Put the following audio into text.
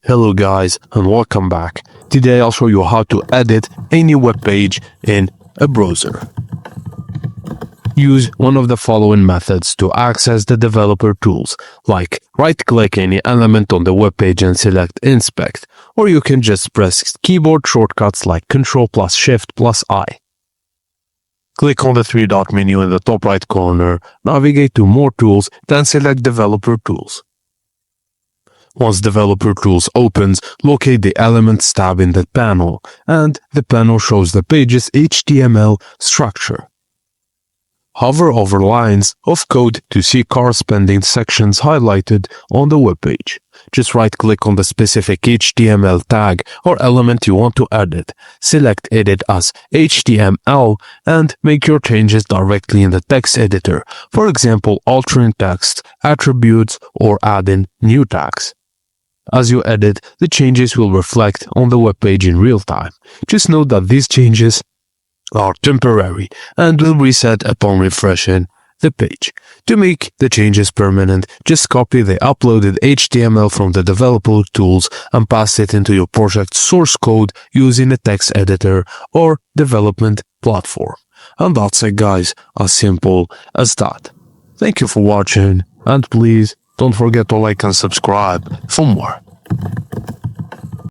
Hello guys and welcome back. Today I'll show you how to edit a new web page in a browser. Use one of the following methods to access the developer tools, like right-click any element on the web page and select Inspect, or you can just press keyboard shortcuts like Ctrl+Shift+I. Click on the three-dot menu in the top right corner, navigate to More Tools, then select Developer Tools. Once Developer Tools opens, locate the Elements tab in the panel, and the panel shows the page's HTML structure. Hover over lines of code to see corresponding sections highlighted on the web page. Just right-click on the specific HTML tag or element you want to edit. Select Edit as HTML and make your changes directly in the text editor, for example, altering text, attributes, or adding new tags. As you edit, the changes will reflect on the web page in real time. Just note that these changes are temporary and will reset upon refreshing the page. To make the changes permanent, just copy the uploaded HTML from the developer tools and paste it into your project's source code using a text editor or development platform. And that's it guys, as simple as that. Thank you for watching and please don't forget to like and subscribe for more.